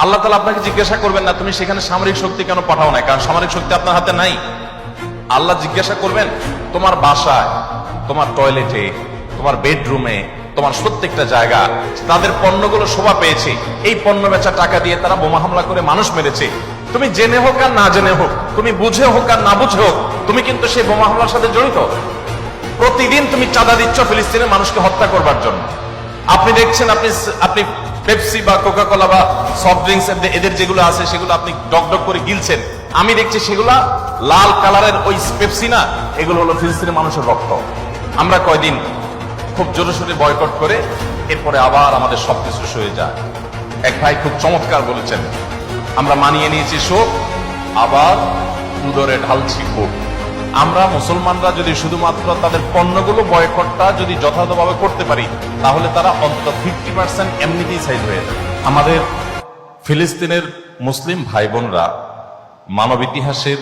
আল্লাহ তাআলা আপনাকে জিজ্ঞাসা করবেন না তুমি সেখানে সামরিক শক্তি কেন পাঠাও না, কারণ সামরিক শক্তি আপনার হাতে নাই। আল্লাহ জিজ্ঞাসা করবেন তোমার বাসায়, তোমার টয়লেটে, তোমার বেডরুমে, তোমার প্রত্যেকটা জায়গা তাদের পণ্যগুলো শোভা পেয়েছে, এই পণ্য বেচা টাকা দিয়ে তারা বোমা হামলা করে মানুষ মেরেছে। তুমি জেনে হোক আর না জেনে হোক, তুমি বুঝে হোক আর না বুঝে হোক, তুমি কিন্তু সেই বোমা হামলার সাথে জড়িত। প্রতিদিন তুমি চাঁদা দিচ্ছ ফিলিস্তিনের মানুষকে হত্যা করবার জন্য। আপনি দেখছেন, আপনি পেপসি বা কোকা কোলা বা সফট ড্রিঙ্কস এদের যেগুলো আছে সেগুলো আপনি ডক ডক করে গিলছেন। আমি দেখছি সেগুলা লাল কালারের ওই পেপসি না, এগুলো হলো ফিলিস্তিনের মানুষের রক্ত। আমরা কয়দিন খুব জোরে সোরে বয়কট করে এরপরে আবার আমাদের সবকিছু সয়ে যায়। এক ভাই খুব চমৎকার বলেছেন, আমরা মানিয়ে নিয়েছি শোক, আবার উদরে ঢালছি ক্ষোভ। আমরা মুসলমানরা যদি শুধুমাত্র তাদের পণ্যগুলো বয়কটটা যদি যথাযথভাবে করতে পারি, তাহলে তারা অন্তত 50% এমনিতেই সাইড হয়ে যাবে। আমাদের ফিলিস্তিনের মুসলিম ভাই বোনরা মানব ইতিহাসের